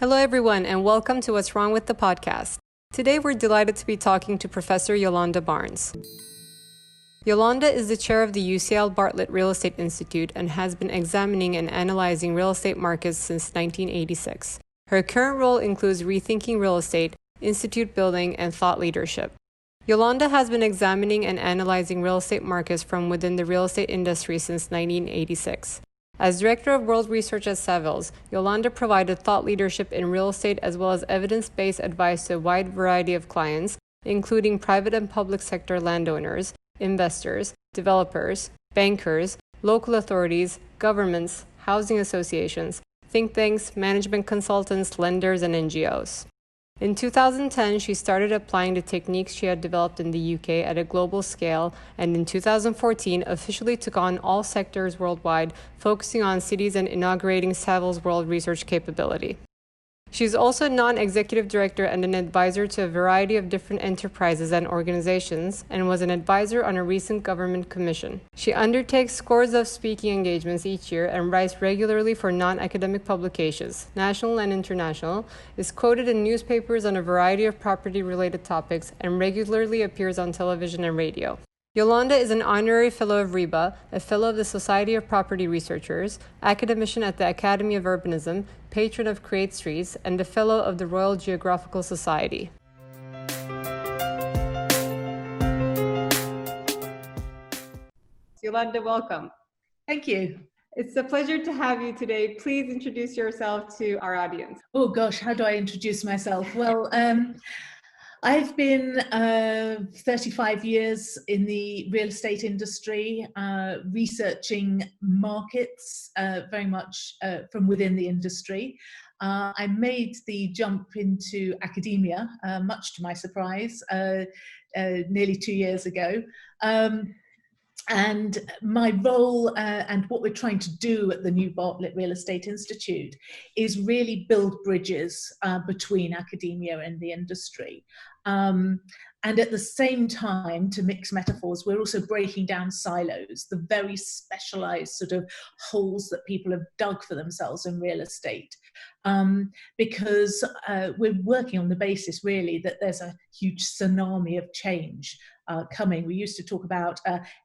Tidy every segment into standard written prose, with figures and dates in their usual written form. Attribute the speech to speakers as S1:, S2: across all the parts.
S1: Hello, everyone, and welcome to What's Wrong with the Podcast. Today, we're delighted to be talking to Professor Yolande Barnes. Yolande is the chair of the UCL Bartlett Real Estate Institute and has been examining and analyzing real estate markets since 1986. Her current role includes rethinking real estate, institute building, and thought leadership. Yolande has been examining and analyzing real estate markets from within the real estate industry since 1986. As Director of World Research at Savills, Yolande provided thought leadership in real estate as well as evidence-based advice to a wide variety of clients, including private and public sector landowners, investors, developers, bankers, local authorities, governments, housing associations, think tanks, management consultants, lenders, and NGOs. In 2010, she started applying the techniques she had developed in the UK at a global scale, and in 2014 officially took on all sectors worldwide, focusing on cities and inaugurating Savills World Research capability. She's also a non-executive director and an advisor to a variety of different enterprises and organizations, and was an advisor on a recent government commission. She undertakes scores of speaking engagements each year and writes regularly for non-academic publications, national and international, is quoted in newspapers on a variety of property-related topics, and regularly appears on television and radio. Yolande is an Honorary Fellow of RIBA, a Fellow of the Society of Property Researchers, Academician at the Academy of Urbanism, Patron of Create Streets, and a Fellow of the Royal Geographical Society. Yolande, welcome.
S2: Thank you.
S1: It's a pleasure to have you today. Please introduce yourself to our audience.
S2: Oh gosh, how do I introduce myself? Well, I've been 35 years in the real estate industry, researching markets very much from within the industry. I made the jump into academia, much to my surprise, nearly 2 years ago. And my role and what we're trying to do at the new Bartlett Real Estate Institute is really build bridges between academia and the industry. And at the same time, to mix metaphors, we're also breaking down silos, the very specialized sort of holes that people have dug for themselves in real estate. Because we're working on the basis really that there's a huge tsunami of change coming. We used to talk about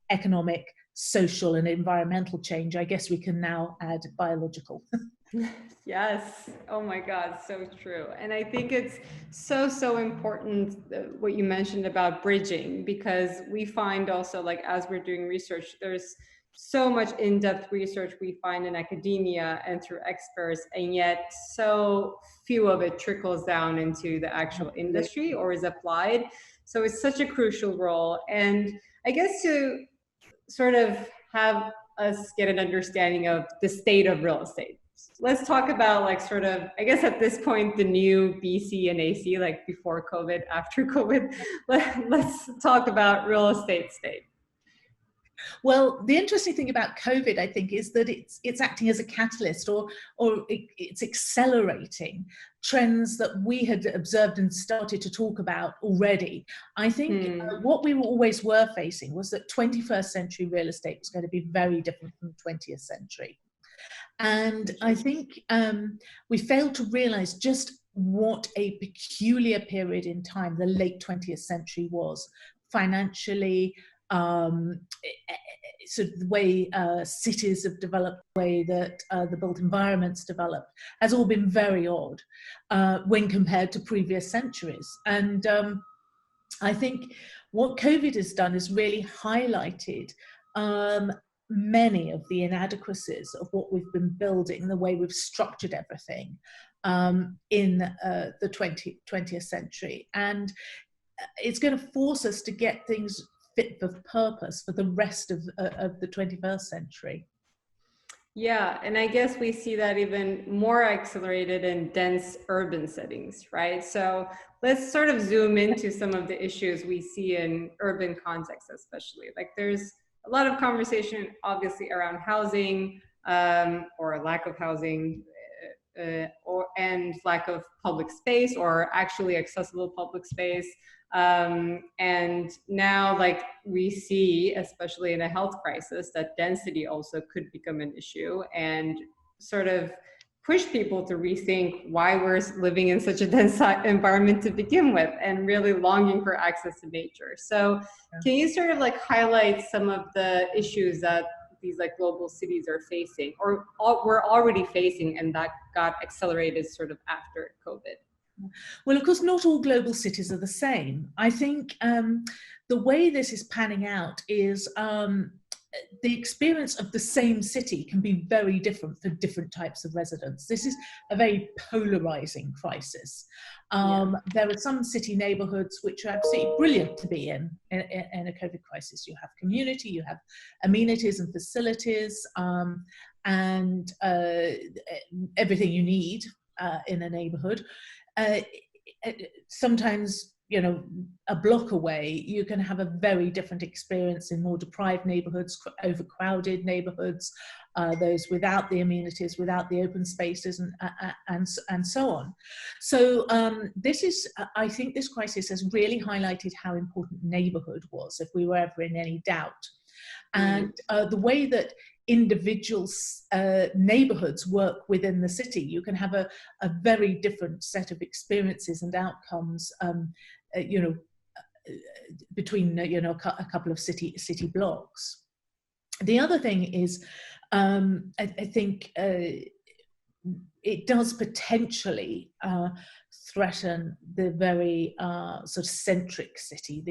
S2: economic, social, and environmental change. I guess we can now add biological.
S1: Yes. Oh my God, so true. And I think it's so important what you mentioned about bridging, because we find also, like, as we're doing research, there's so much in-depth research we find in academia and through experts, and yet so few of it trickles down into the actual industry or is applied. So it's such a crucial role. And I guess to sort of have us get an understanding of the state of real estate, let's talk about, like, sort of, I guess at this point, the new BC and AC, like before COVID, after COVID. Let's talk about real estate state.
S2: Well, the interesting thing about COVID, I think, is that it's acting as a catalyst, or it's accelerating trends that we had observed and started to talk about already. I think what we always were facing was that 21st century real estate was going to be very different from 20th century. And I think we failed to realize just what a peculiar period in time the late 20th century was, financially, sort of the way cities have developed, the way that the built environments developed, has all been very odd when compared to previous centuries. And I think what COVID has done is really highlighted many of the inadequacies of what we've been building, the way we've structured everything in the 20th century. And it's going to force us to get things fit for purpose for the rest of the 21st century.
S1: Yeah, and I guess we see that even more accelerated in dense urban settings, right? So let's sort of zoom into some of the issues we see in urban contexts, especially. Like, there's a lot of conversation, obviously, around housing or lack of housing, and lack of public space, or actually accessible public space. And now, like, we see, especially in a health crisis, that density also could become an issue, and sort of push people to rethink why we're living in such a dense environment to begin with, and really longing for access to nature. So can you sort of like highlight some of the issues that these like global cities are facing, or we're already facing, and that got accelerated sort of after COVID?
S2: Well, of course, not all global cities are the same. I think the way this is panning out is the experience of the same city can be very different for different types of residents. This is a very polarizing crisis. There are some city neighborhoods which are absolutely brilliant to be in a COVID crisis. You have community, you have amenities and facilities, and everything you need in a neighborhood. Sometimes, you know, a block away, you can have a very different experience in more deprived neighborhoods, overcrowded neighborhoods, those without the amenities, without the open spaces, and so on. So I think this crisis has really highlighted how important neighborhood was, if we were ever in any doubt. And the way that individual neighborhoods work within the city, you can have a very different set of experiences and outcomes, you know, between, you know, a couple of city blocks. The other thing is, I think it does potentially threaten the very sort of centric city.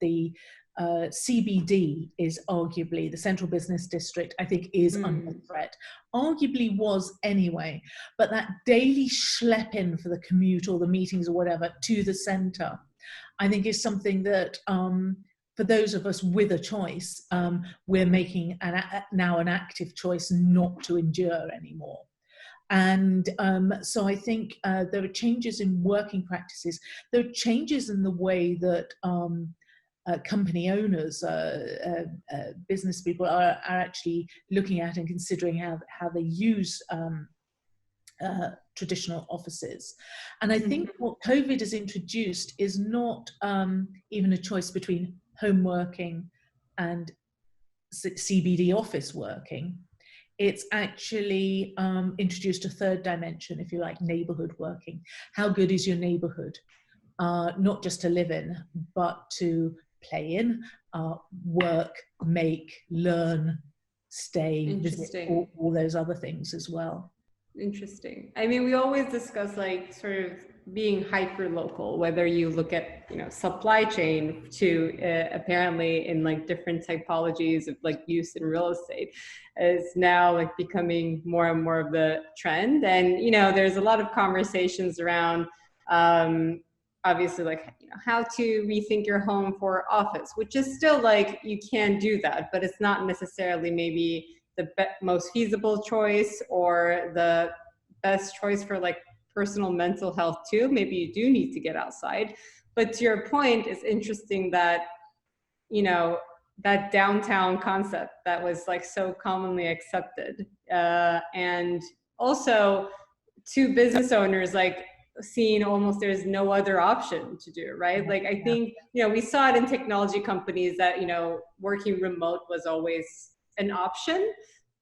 S2: The CBD is arguably, the central business district, I think, is under threat. Arguably was anyway, but that daily schlep in for the commute or the meetings or whatever to the centre, I think is something that for those of us with a choice, we're making now an active choice not to endure anymore. And so I think there are changes in working practices. There are changes in the way that company owners, business people are actually looking at and considering how they use traditional offices. And I think what COVID has introduced is not even a choice between home working and CBD office working. It's actually introduced a third dimension, if you like, neighborhood working. How good is your neighborhood? Not just to live in, but to play in, work, make, learn, stay, visit, all those other things as well.
S1: Interesting. I mean, we always discuss like sort of being hyper local, whether you look at, you know, supply chain to apparently in like different typologies of like use in real estate is now like becoming more and more of the trend. And, you know, there's a lot of conversations around obviously like, you know, how to rethink your home for office, which is still like, you can do that, but it's not necessarily maybe the most feasible choice or the best choice for like personal mental health too. Maybe you do need to get outside. But to your point, it's interesting that, you know, that downtown concept that was like so commonly accepted. And also to business owners, like seeing almost there's no other option to do, right? Like I think, you know, we saw it in technology companies that, you know, working remote was always an option,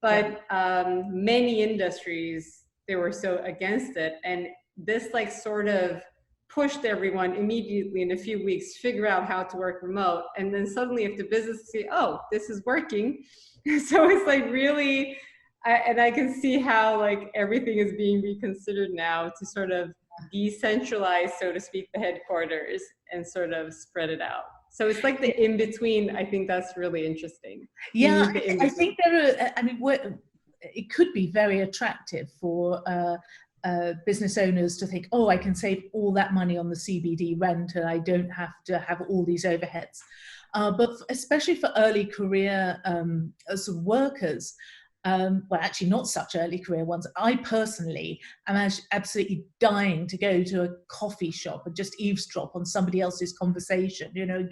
S1: but many industries, they were so against it. And this like sort of pushed everyone immediately in a few weeks to figure out how to work remote. And then suddenly if the business see, oh, this is working. So it's like really, and I can see how like everything is being reconsidered now to sort of decentralize, so to speak, the headquarters and sort of spread it out. So it's like the in-between. I think that's really interesting.
S2: Yeah, I think there are, I mean, it could be very attractive for business owners to think, oh, I can save all that money on the CBD rent and I don't have to have all these overheads. But especially for early career sort of workers, well, actually not such early career ones. I personally am absolutely dying to go to a coffee shop and just eavesdrop on somebody else's conversation, you know,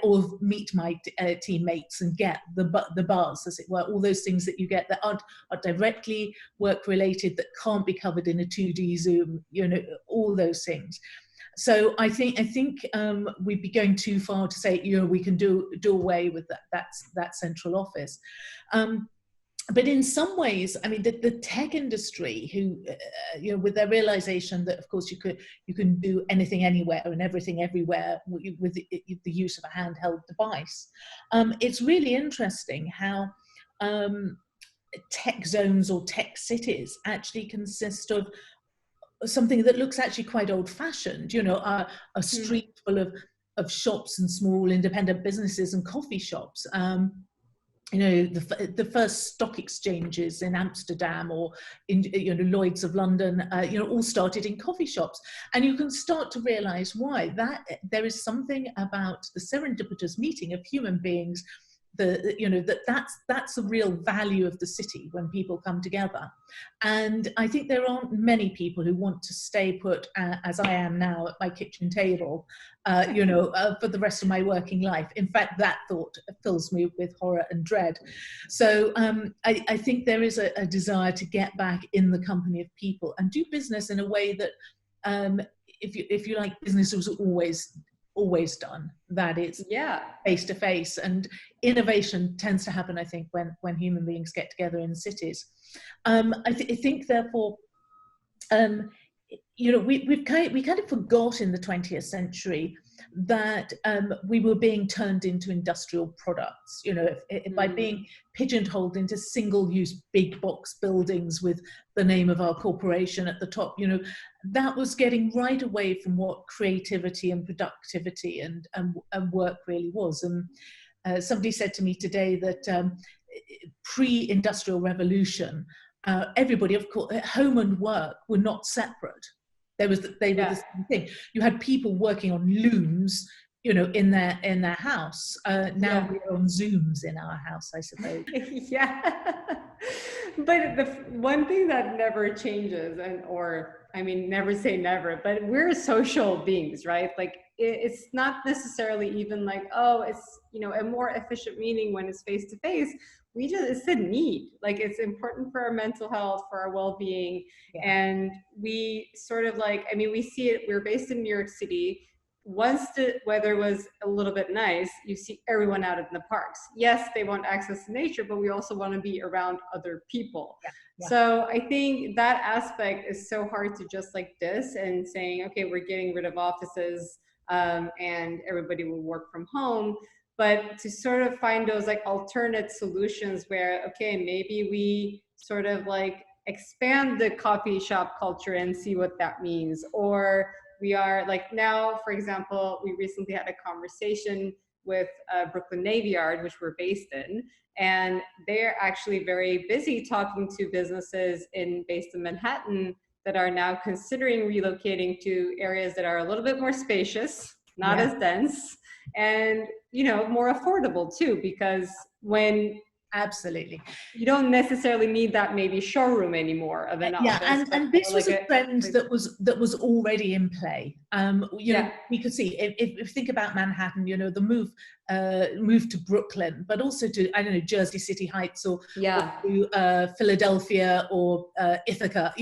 S2: or meet my teammates and get the buzz, as it were, all those things that you get that aren't directly work related, that can't be covered in a 2D Zoom, you know, all those things. So I think we'd be going too far to say, you know, we can do away with that central office. but in some ways, I mean, the tech industry, who, with their realization that, of course, you can do anything anywhere and everything everywhere with the use of a handheld device. It's really interesting how tech zones or tech cities actually consist of something that looks actually quite old-fashioned. A street full of shops and small independent businesses and coffee shops. The first stock exchanges in Amsterdam or in Lloyd's of London, all started in coffee shops, and you can start to realise why. That there is something about the serendipitous meeting of human beings, that's the real value of the city when people come together. And I think there aren't many people who want to stay put, as I am now, at my kitchen table, for the rest of my working life. In fact, that thought fills me with horror and dread. So I think there is a desire to get back in the company of people and do business in a way that, if you like, business was always done, that it's face to face, and innovation tends to happen, I think, when human beings get together in cities. I think therefore, we kind of forgot in the 20th century that we were being turned into industrial products, by being pigeonholed into single-use big box buildings with the name of our corporation at the top. That was getting right away from what creativity and productivity and work really was. And somebody said to me today that pre-industrial revolution, everybody, of course, home and work were not separate. They were the same thing. You had people working on looms, in their house. Now we're on Zooms in our house, I suppose.
S1: But the one thing that never changes, never say never, but we're social beings, right? Like it's not necessarily even like, oh, it's, a more efficient meeting when it's face to face. It's a need. Like, it's important for our mental health, for our well-being. And we sort of we see it, we're based in New York City. Once the weather was a little bit nice, you see everyone out in the parks. Yes, they want access to nature, but we also want to be around other people. So I think that aspect is so hard to just this and saying, okay, we're getting rid of offices and everybody will work from home. But to sort of find those alternate solutions where, okay, maybe we sort of expand the coffee shop culture and see what that means. Or we are now, for example, we recently had a conversation with Brooklyn Navy Yard, which we're based in, and they're actually very busy talking to businesses based in Manhattan that are now considering relocating to areas that are a little bit more spacious, not as dense, and more affordable too, because when
S2: absolutely
S1: you don't necessarily need that maybe showroom anymore of an office.
S2: And this was a trend that was already in play. We could see if you think about Manhattan, the move to Brooklyn, but also to Jersey City Heights or to Philadelphia or Ithaca.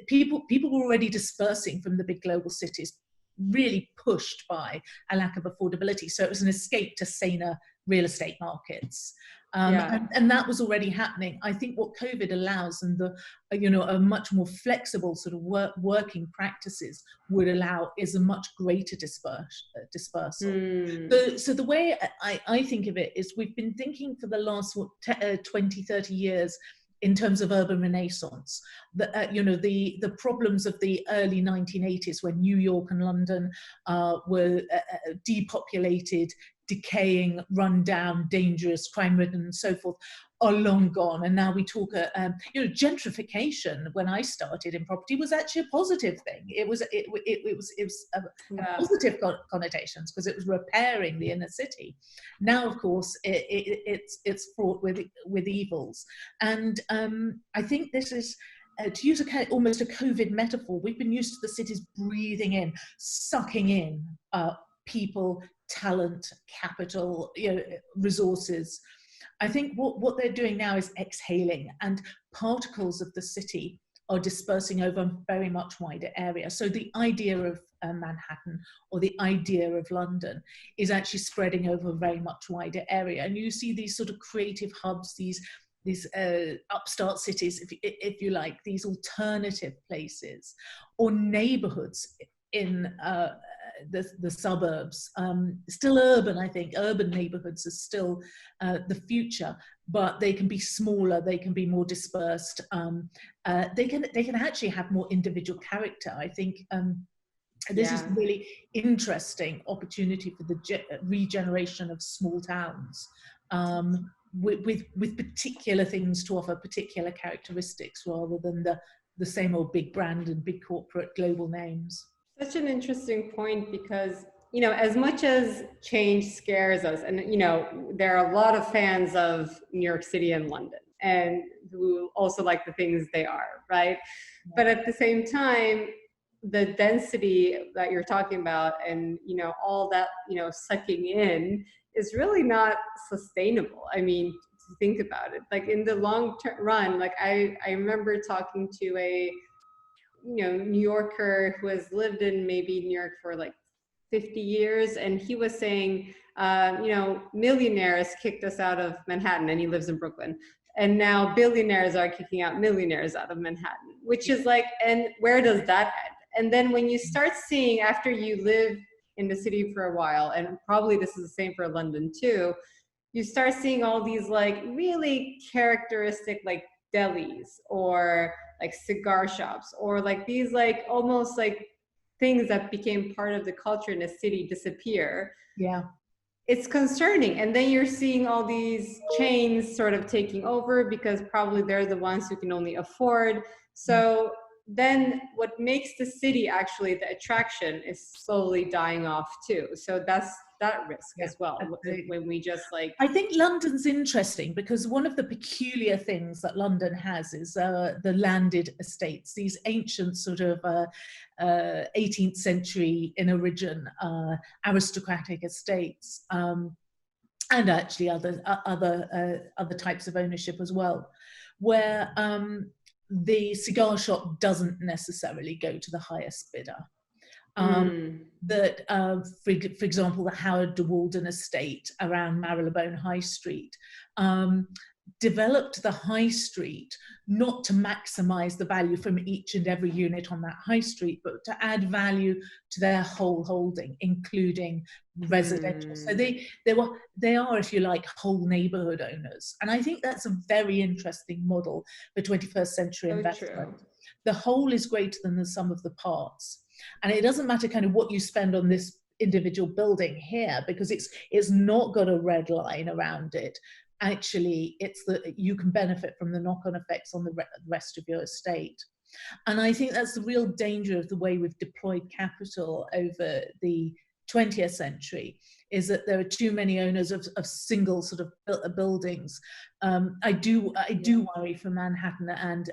S2: People were already dispersing from the big global cities, really pushed by a lack of affordability. So it was an escape to saner real estate markets. And that was already happening. I think what COVID allows, and a much more flexible sort of working practices would allow, is a much greater dispersal. So the way I think of it is, we've been thinking for the last 20, 30 years in terms of urban renaissance, the problems of the early 1980s, when New York and London were depopulated, decaying, run down, dangerous, crime-ridden, and so forth, are long gone. And now we talk, gentrification. When I started in property, was actually a positive thing. It was a positive connotations, because it was repairing the inner city. Now, of course, it's fraught with evils. And I think this is, to use almost a COVID metaphor, we've been used to the cities breathing in, sucking in people, talent, capital, resources. I think what they're doing now is exhaling, and particles of the city are dispersing over a very much wider area. So the idea of Manhattan, or the idea of London, is actually spreading over a very much wider area. And you see these sort of creative hubs, these upstart cities, if you like, these alternative places or neighborhoods in the suburbs, still urban. I think urban neighborhoods are still the future, but they can be smaller, they can be more dispersed, they can actually have more individual character. I think this is a really interesting opportunity for the regeneration of small towns, with particular things to offer, particular characteristics, rather than the same old big brand and big corporate global names.
S1: Such an interesting point, because, you know, as much as change scares us, and, you know, there are a lot of fans of New York City and London, and who also like the things they are, right? Yeah. But at the same time, the density that you're talking about, and, you know, all that, you know, sucking in, is really not sustainable. I mean, to think about it, like in the long run, like I remember talking to a, you know, New Yorker who has lived in maybe New York for like 50 years. And he was saying, you know, millionaires kicked us out of Manhattan, and he lives in Brooklyn. And now billionaires are kicking out millionaires out of Manhattan, which is like, and where does that end? And then when you start seeing, after you live in the city for a while, and probably this is the same for London too, you start seeing all these like really characteristic like delis, or like cigar shops, or like these like almost like things that became part of the culture in a city disappear.
S2: Yeah.
S1: It's concerning. And then you're seeing all these chains sort of taking over, because probably they're the ones who can only afford. So then what makes the city actually the attraction is slowly dying off too. So that's that risk as well. When we just like,
S2: I think London's interesting because one of the peculiar things that London has is the landed estates, these ancient sort of 18th century in origin aristocratic estates, and actually other types of ownership as well, where the cigar shop doesn't necessarily go to the highest bidder. That, for example, the Howard de Walden estate around Marylebone High Street developed the high street not to maximize the value from each and every unit on that high street, but to add value to their whole holding, including residential. So they are, if you like, whole neighborhood owners. And I think that's a very interesting model for 21st century investment. True. The whole is greater than the sum of the parts. And it doesn't matter kind of what you spend on this individual building here, because it's not got a red line around it. Actually, it's that you can benefit from the knock-on effects on the rest of your estate. And I think that's the real danger of the way we've deployed capital over the 20th century, is that there are too many owners of single sort of buildings. I do worry for Manhattan and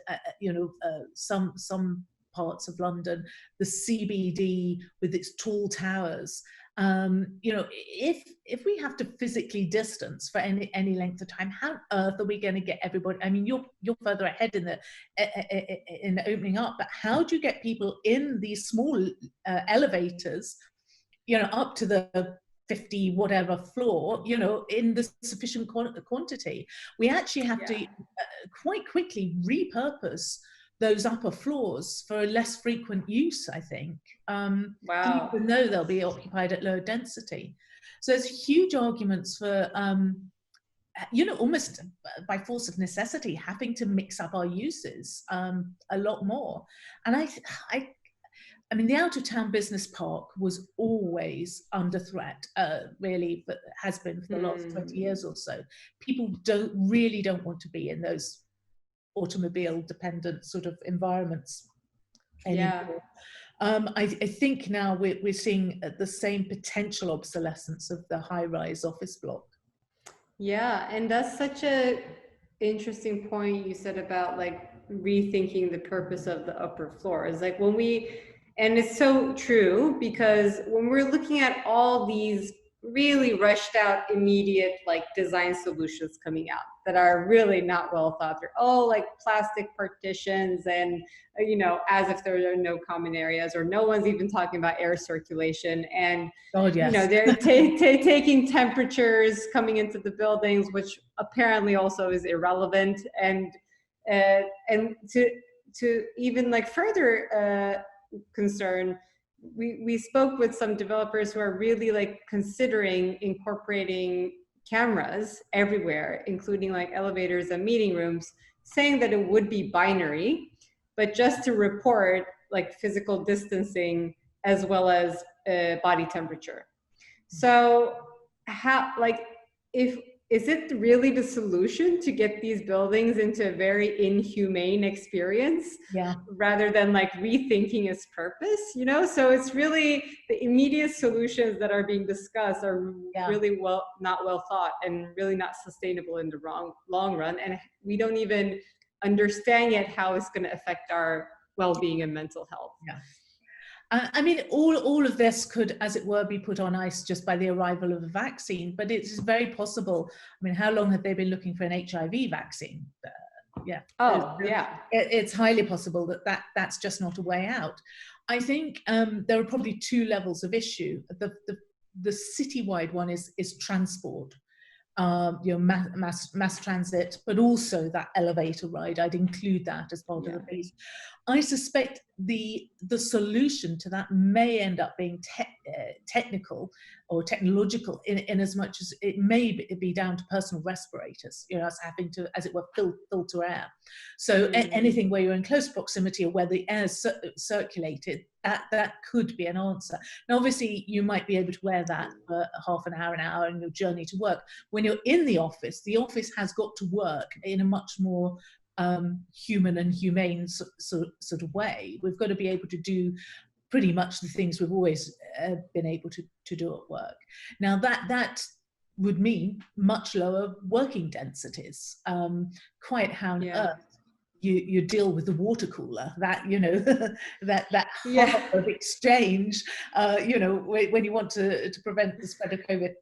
S2: some parts of London, the CBD with its tall towers. If we have to physically distance for any length of time, how on earth are we going to get everybody? I mean, you're further ahead in the opening up, but how do you get people in these small elevators, up to the 50 whatever floor, in the sufficient quantity? We actually have to quite quickly repurpose those upper floors for a less frequent use, I think.
S1: Wow.
S2: Even though they'll be occupied at lower density. So there's huge arguments for, almost by force of necessity, having to mix up our uses a lot more. And I mean, the out-of-town business park was always under threat, really, but has been for the last 20 years or so. People don't want to be in those automobile-dependent sort of environments anymore. I think now we're seeing the same potential obsolescence of the high-rise office block.
S1: Yeah, and that's such a interesting point you said about like rethinking the purpose of the upper floors. Like and it's so true, because when we're looking at all these really rushed out, immediate like design solutions coming out, that are really not well thought through. Oh, like plastic partitions and, as if there are no common areas, or no one's even talking about air circulation. And,
S2: God, yes.
S1: they're taking temperatures coming into the buildings, which apparently also is irrelevant. And to even like further concern, we spoke with some developers who are really like considering incorporating cameras everywhere, including like elevators and meeting rooms, saying that it would be binary, but just to report like physical distancing as well as body temperature. So is it really the solution to get these buildings into a very inhumane experience, rather than like rethinking its purpose? So it's really the immediate solutions that are being discussed are really not well thought, and really not sustainable in the long run. And we don't even understand yet how it's going to affect our well-being and mental health.
S2: I mean, all of this could, as it were, be put on ice just by the arrival of a vaccine, but it's very possible. I mean, how long have they been looking for an HIV vaccine? It's highly possible that's just not a way out. I think there are probably two levels of issue. The citywide one is transport. Mass transit, but also that elevator ride. I'd include that as part of the piece. I suspect the solution to that may end up being technical or technological, in as much as it may be down to personal respirators, us having to, as it were, filter air. So anything where you're in close proximity or where the air is circulated, that could be an answer. Now, obviously, you might be able to wear that for half an hour in your journey to work. When you're in the office has got to work in a much more human and humane sort of way. We've got to be able to do pretty much the things we've always been able to do at work. Now that would mean much lower working densities. Quite how on earth you deal with the water cooler, that that hub of exchange, when you want to prevent the spread of COVID.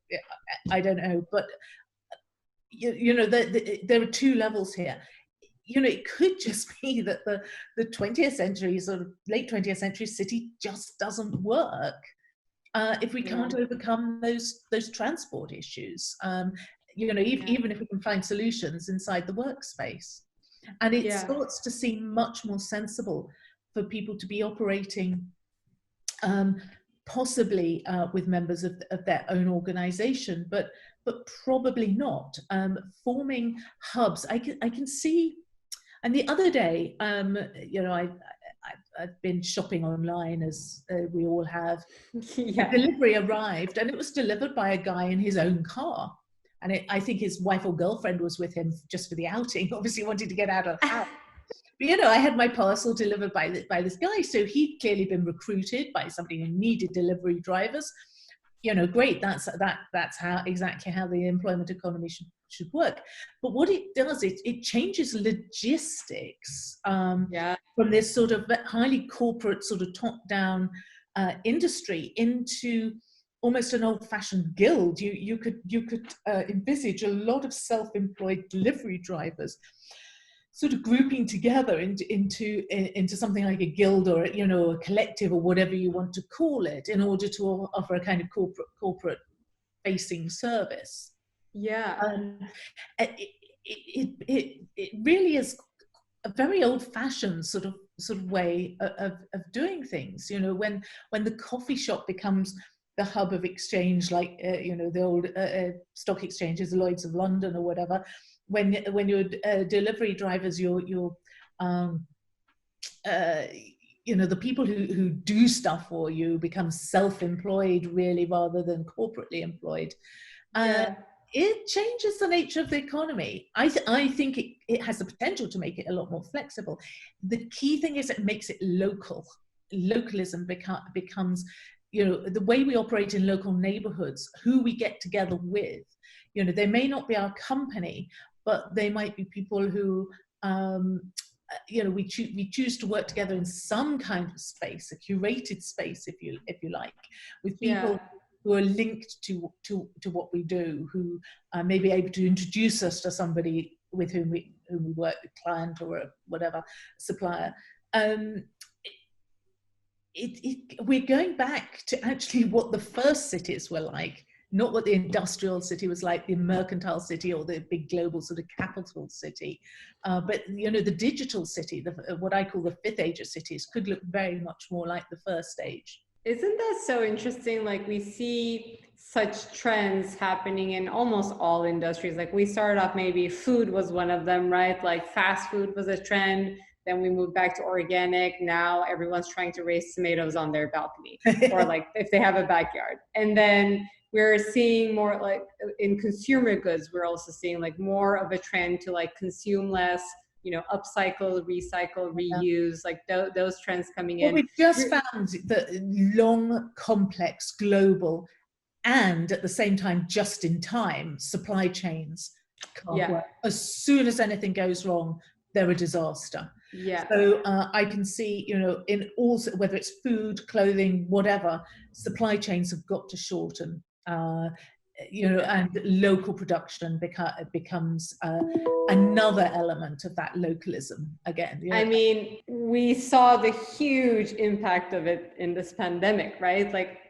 S2: I don't know, but there are two levels here. It could just be that the 20th century, sort of late 20th century city just doesn't work if we can't overcome those transport issues. Even if we can find solutions inside the workspace. And it starts to seem much more sensible for people to be operating possibly with members of their own organization, but probably not. Forming hubs. I can see. And the other day, I've been shopping online, as we all have. The delivery arrived, and it was delivered by a guy in his own car. And I think his wife or girlfriend was with him just for the outing, obviously wanted to get out of the house. But, I had my parcel delivered by this guy. So he'd clearly been recruited by somebody who needed delivery drivers. Great. That's exactly how the employment economy should work. But what it does, it changes logistics from this sort of highly corporate, sort of top-down industry into almost an old-fashioned guild. You could envisage a lot of self-employed delivery drivers sort of grouping together into something like a guild or a collective or whatever you want to call it, in order to offer a kind of corporate facing service. It really is a very old-fashioned sort of way of doing things. When the coffee shop becomes the hub of exchange, like the old stock exchanges, the Lloyd's of London or whatever. When you're delivery drivers, the people who do stuff for you become self-employed, really, rather than corporately employed. It changes the nature of the economy. I think it has the potential to make it a lot more flexible. The key thing is it makes it local. Localism becomes, the way we operate in local neighborhoods, who we get together with. They may not be our company, but they might be people who, we choose to work together in some kind of space, a curated space, if you like, with people who are linked to what we do, who may be able to introduce us to somebody with whom we work, a client or a whatever supplier. We're going back to actually what the first cities were like, not what the industrial city was like, the mercantile city or the big global sort of capital city. But, you know, the digital city, what I call the fifth age of cities, could look very much more like the first age.
S1: Isn't that so interesting? Like, we see such trends happening in almost all industries. Like, we started off, maybe food was one of them, right? Like, fast food was a trend. Then we moved back to organic. Now everyone's trying to raise tomatoes on their balcony, or like if they have a backyard. And then we're seeing more, like in consumer goods, we're also seeing like more of a trend to like consume less, you know, upcycle, recycle, reuse, like those trends coming in.
S2: We just found that long, complex, global, and at the same time, just in time supply chains can't work. As soon as anything goes wrong, they're a disaster.
S1: Yeah.
S2: So I can see, you know, in all, whether it's food, clothing, whatever, supply chains have got to shorten. You know, and local production becomes another element of that localism again. You know?
S1: I mean, we saw the huge impact of it in this pandemic, right? Like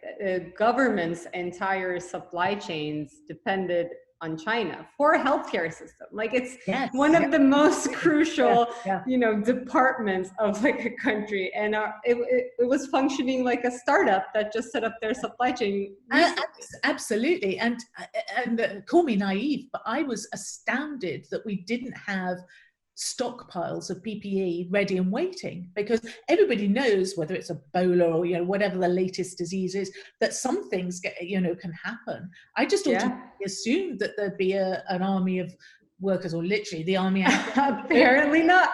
S1: governments' entire supply chains depended on China for a healthcare system. Like, it's one of the most crucial, you know, departments of like a country. And it was functioning like a startup that just set up their supply chain.
S2: Absolutely. And call me naive, but I was astounded that we didn't have stockpiles of PPE ready and waiting, because everybody knows, whether it's Ebola or, you know, whatever the latest disease is, that some things can happen. I just automatically assumed that there'd be an army of workers, or literally the army.
S1: Apparently not.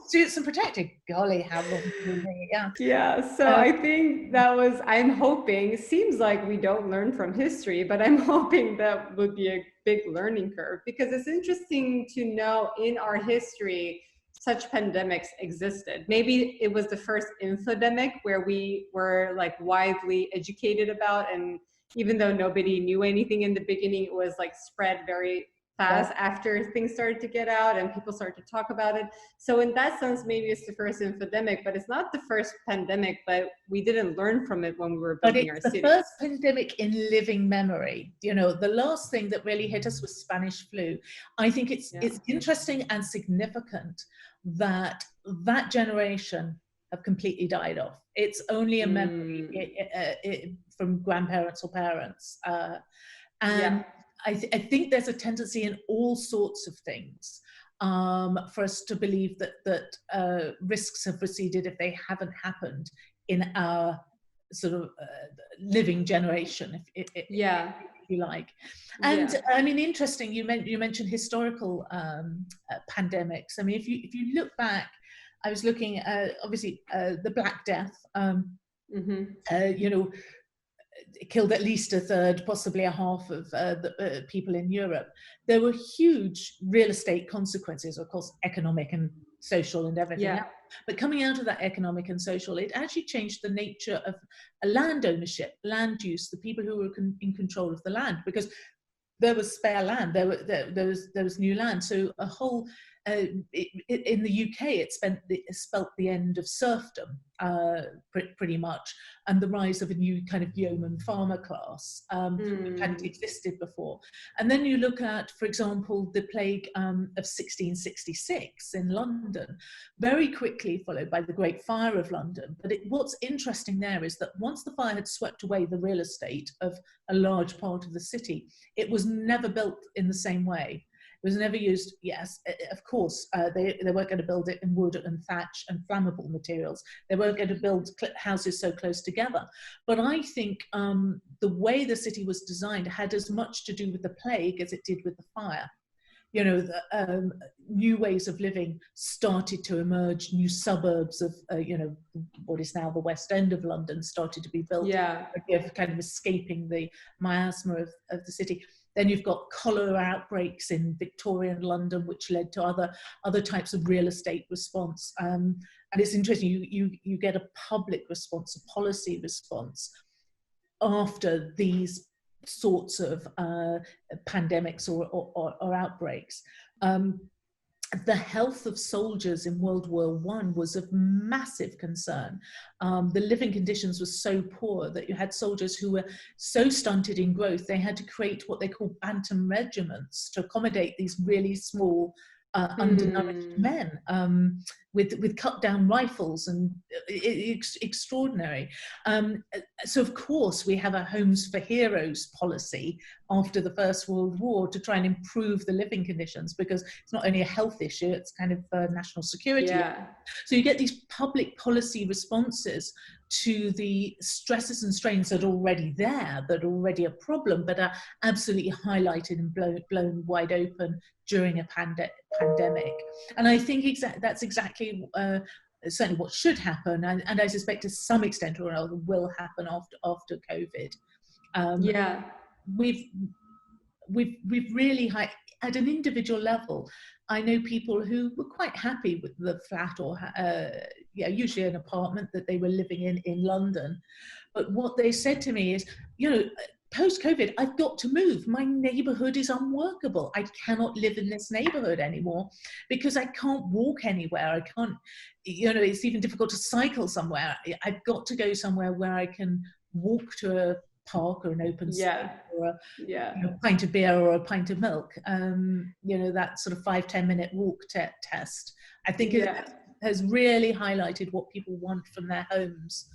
S2: Suits and protective. Golly, how long?
S1: So I think I'm hoping, it seems like we don't learn from history, but I'm hoping that would be a big learning curve, because it's interesting to know in our history such pandemics existed. Maybe it was the first infodemic where we were like widely educated about, and even though nobody knew anything in the beginning, it was like spread very fast after things started to get out and people started to talk about it. So in that sense, maybe it's the first infodemic, but it's not the first pandemic, but we didn't learn from it when we were building our cities.
S2: But it's the first pandemic in living memory. You know, the last thing that really hit us was Spanish flu. I think it's interesting and significant that that generation have completely died off. It's only a memory from grandparents or parents. I think there's a tendency in all sorts of things for us to believe that risks have receded if they haven't happened in our sort of living generation, if you like. And I mean, interesting, you mentioned historical pandemics. I mean, if you look back, I was looking at, obviously, the Black Death, you know, it killed at least a third, possibly a half of the people in Europe. There were huge real estate consequences, of course, economic and social and everything else. But coming out of that economic and social, it actually changed the nature of land ownership, land use, the people who were in control of the land, because there was spare land, there was new land. So a whole, in the UK, it spelt the end of serfdom, pretty much, and the rise of a new kind of yeoman farmer class that hadn't existed before. And then you look at, for example, the plague of 1666 in London, very quickly followed by the Great Fire of London. But what's interesting there is that once the fire had swept away the real estate of a large part of the city, it was never built in the same way. It was never used. Yes, of course, they weren't going to build it in wood and thatch and flammable materials. They weren't going to build houses so close together. But I think the way the city was designed had as much to do with the plague as it did with the fire. You know, the new ways of living started to emerge. New suburbs of, you know, what is now the West End of London started to be built. Kind of escaping the miasma of the city. Then you've got cholera outbreaks in Victorian London, which led to other types of real estate response. And it's interesting, you get a public response, a policy response. after these sorts of pandemics or outbreaks. The health of soldiers in World War I was of massive concern. The living conditions were so poor that you had soldiers who were so stunted in growth, they had to create what they call bantam regiments to accommodate these really small, undernourished men, with cut down rifles, and extraordinary. So of course we have a Homes for Heroes policy after the First World War to try and improve the living conditions, because it's not only a health issue, it's kind of national security.
S1: Yeah.
S2: So you get these public policy responses to the stresses and strains that are already there, that are already a problem, but are absolutely highlighted and blown wide open during a pandemic. And I think that's exactly certainly what should happen, and I suspect to some extent or another will happen after COVID.
S1: Yeah.
S2: We've really at an individual level, I know people who were quite happy with the flat or usually an apartment that they were living in London. But what they said to me is, post-COVID, I've got to move. My neighborhood is unworkable. I cannot live in this neighborhood anymore because I can't walk anywhere. I can't, it's even difficult to cycle somewhere. I've got to go somewhere where I can walk to a park or an open space, or a pint of beer or a pint of milk. That sort of 5-10 minute walk test. I think it has really highlighted what people want from their homes.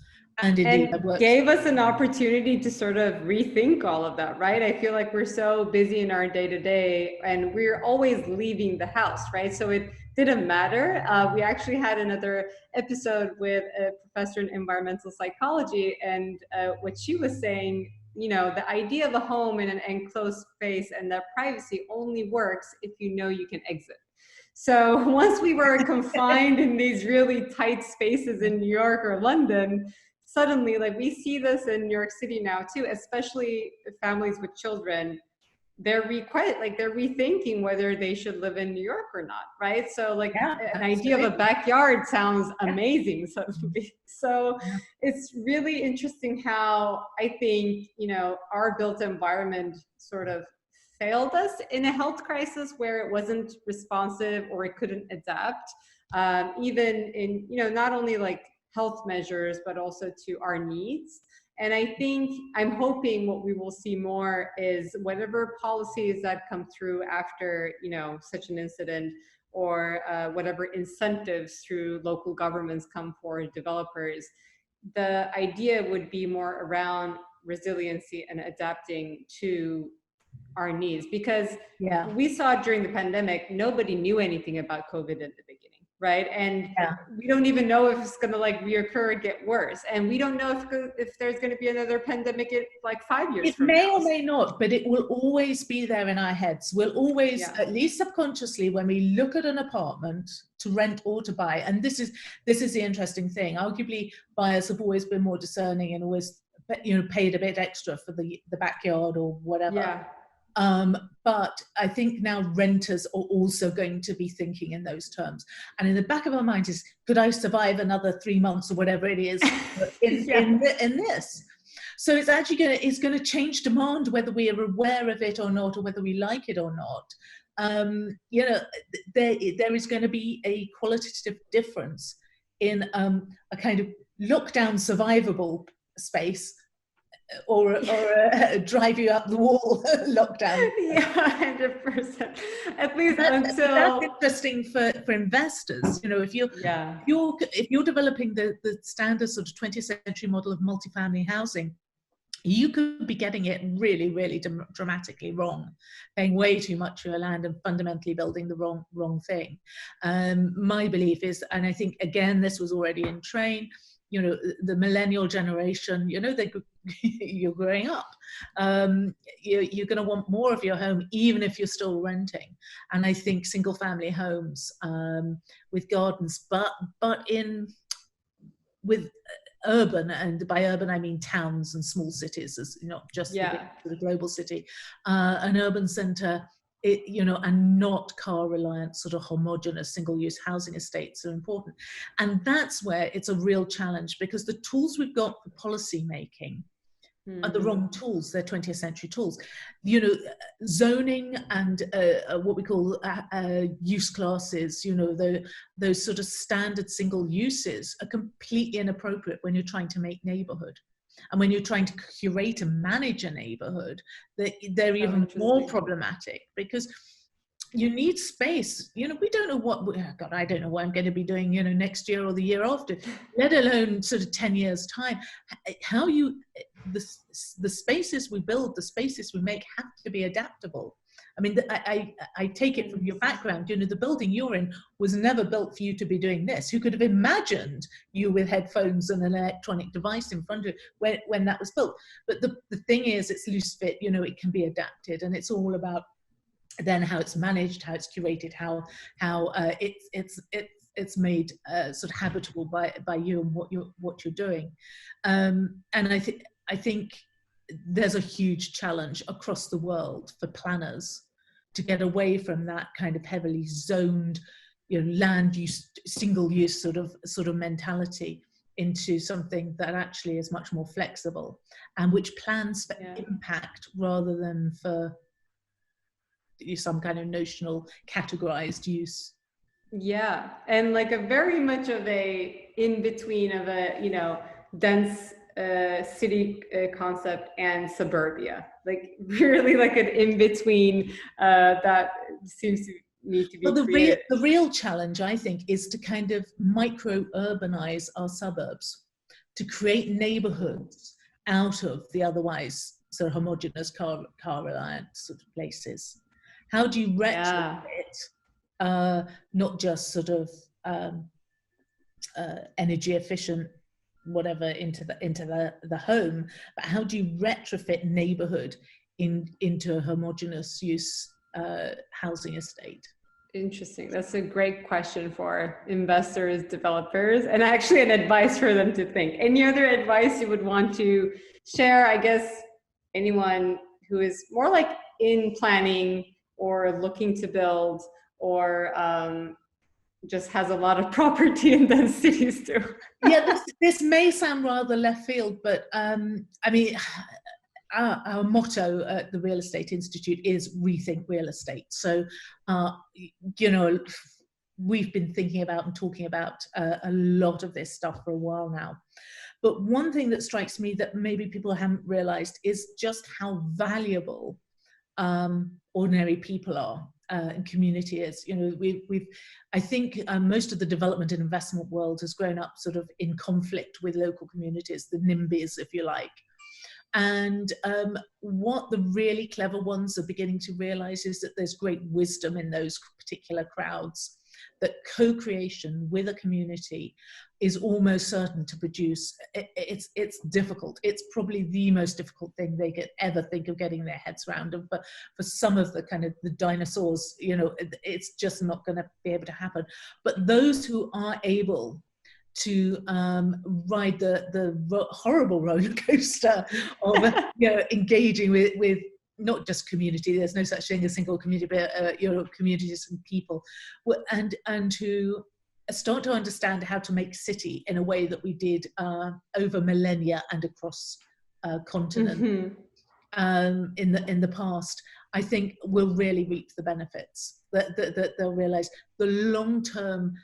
S2: And
S1: gave us an opportunity to sort of rethink all of that, right? I feel like we're so busy in our day-to-day and we're always leaving the house, right? So it didn't matter. We actually had another episode with a professor in environmental psychology, and what she was saying, the idea of a home in an enclosed space and that privacy only works if you can exit. So once we were confined in these really tight spaces in New York or London, suddenly, we see this in New York City now too, especially families with children. They're rethinking whether they should live in New York or not, right? So an idea of a backyard sounds amazing. So it's really interesting how I think, our built environment sort of failed us in a health crisis where it wasn't responsive or it couldn't adapt, even in, not only health measures, but also to our needs. And I think, I'm hoping what we will see more is whatever policies that come through after, such an incident, or whatever incentives through local governments come for developers, the idea would be more around resiliency and adapting to our needs. Because we saw during the pandemic, nobody knew anything about COVID at the beginning. Right. And we don't even know if it's going to reoccur or get worse. And we don't know if there's going to be another pandemic in 5 years from now. It
S2: may or may not, but it will always be there in our heads. We'll always, at least subconsciously, when we look at an apartment to rent or to buy, and this is the interesting thing. Arguably, buyers have always been more discerning and always, paid a bit extra for the backyard or whatever.
S1: Yeah.
S2: But I think now renters are also going to be thinking in those terms. And in the back of our minds is, could I survive another 3 months or whatever it is in this? So it's actually going to change demand, whether we are aware of it or not, or whether we like it or not. There is going to be a qualitative difference in a kind of lockdown survivable space, or a drive you up the wall lockdown.
S1: 100%. At least
S2: that's interesting for investors. If you're developing the standard sort of 20th century model of multifamily housing, you could be getting it really, really dramatically wrong, paying way too much for your land and fundamentally building the wrong thing. My belief is, and I think again this was already in train, the millennial generation, you're growing up. You're going to want more of your home, even if you're still renting. And I think single family homes with gardens, but with urban, and by urban I mean towns and small cities, as not just the global city, an urban centre. And not car reliant, sort of homogenous single-use housing estates are important. And that's where it's a real challenge, because the tools we've got for policy making are the wrong tools. They're 20th century tools. You know, zoning and what we call use classes, you know, those sort of standard single uses are completely inappropriate when you're trying to make neighborhood. And when you're trying to curate and manage a neighborhood, they're even more problematic, because you need space. You know, we don't know what, God, I don't know what I'm going to be doing, you know, next year or the year after, let alone sort of 10 years time. How the spaces we build, the spaces we make have to be adaptable. I mean, I take it from your background, you know, the building you're in was never built for you to be doing this. Who could have imagined you with headphones and an electronic device in front of you when that was built? But the thing is, it's loose fit, you know, it can be adapted, and it's all about then how it's managed, how it's curated, how it's made sort of habitable by you and what you're doing. And I think there's a huge challenge across the world for planners to get away from that kind of heavily zoned, you know, land use, single use sort of mentality into something that actually is much more flexible and which plans for impact rather than for some kind of notional categorized use.
S1: Yeah, and like a very much of a in between of a, you know, dense city concept and suburbia, like really like an in between that seems to need to be created.
S2: The real challenge, I think, is to kind of micro urbanize our suburbs, to create neighborhoods out of the otherwise sort of homogenous car reliant sort of places. How do you retrofit not just sort of energy efficient whatever into the home, but how do you retrofit neighborhood into a homogenous use housing estate?
S1: Interesting. That's a great question for investors, developers, and actually an advice for them to think. Any other advice you would want to share? I guess anyone who is more like in planning or looking to build, or just has a lot of property in those cities too.
S2: Yeah, this may sound rather left field, but I mean, our motto at the Real Estate Institute is rethink real estate. So, you know, we've been thinking about and talking about a lot of this stuff for a while now. But one thing that strikes me that maybe people haven't realized is just how valuable ordinary people are and community is. You know, I think most of the development and investment world has grown up sort of in conflict with local communities, the NIMBYs, if you like. And what the really clever ones are beginning to realize is that there's great wisdom in those particular crowds, that co-creation with a community is almost certain to produce. It's difficult. It's probably the most difficult thing they could ever think of getting their heads around. And for some of the kind of the dinosaurs, you know, it's just not going to be able to happen. But those who are able to ride the horrible roller coaster of you know, engaging with not just community, there's no such thing as single community, but you know, communities and people, and to start to understand how to make city in a way that we did over millennia and across continent in the past, I think will really reap the benefits. That they'll realize the long-term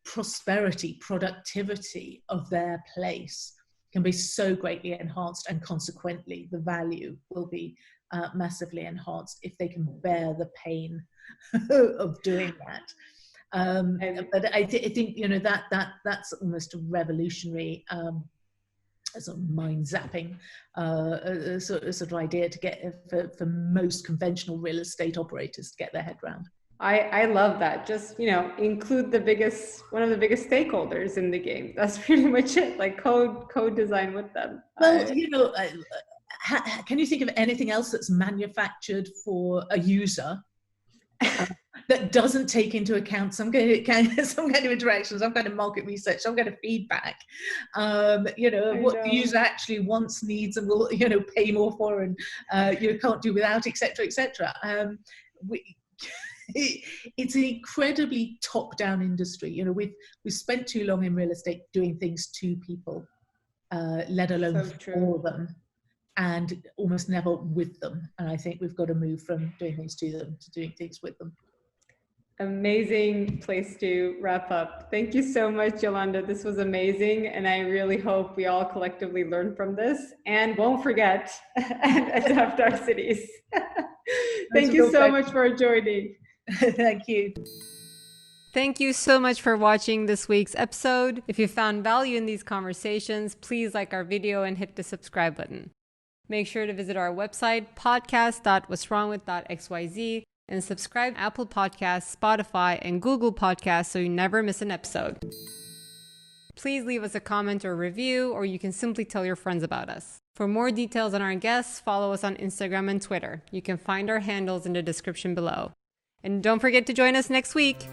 S2: prosperity, productivity of their place can be so greatly enhanced, and consequently the value will be massively enhanced if they can bear the pain of doing that. But I think, you know, that's almost a revolutionary sort of mind-zapping sort of idea to get for most conventional real estate operators to get their head around.
S1: I love that. Just, you know, include one of the biggest stakeholders in the game. That's pretty much it. Like co-design with them.
S2: Well, you know, can you think of anything else that's manufactured for a user that doesn't take into account some kind of interaction, some kind of market research, some kind of feedback? You know, what the user actually wants, needs, and will, you know, pay more for, and you can't do without, etc., etc. It's an incredibly top-down industry. You know, we've spent too long in real estate doing things to people, let alone for them. and almost never with them. And I think we've got to move from doing things to them to doing things with them.
S1: Amazing place to wrap up. Thank you so much, Yolande. This was amazing. And I really hope we all collectively learn from this and won't forget and adapt our cities. Thank you so much for joining.
S2: Thank you.
S1: Thank you so much for watching this week's episode. If you found value in these conversations, please like our video and hit the subscribe button. Make sure to visit our website, podcast.what'swrongwith.xyz, and subscribe to Apple Podcasts, Spotify, and Google Podcasts so you never miss an episode. Please leave us a comment or review, or you can simply tell your friends about us. For more details on our guests, follow us on Instagram and Twitter. You can find our handles in the description below. And don't forget to join us next week.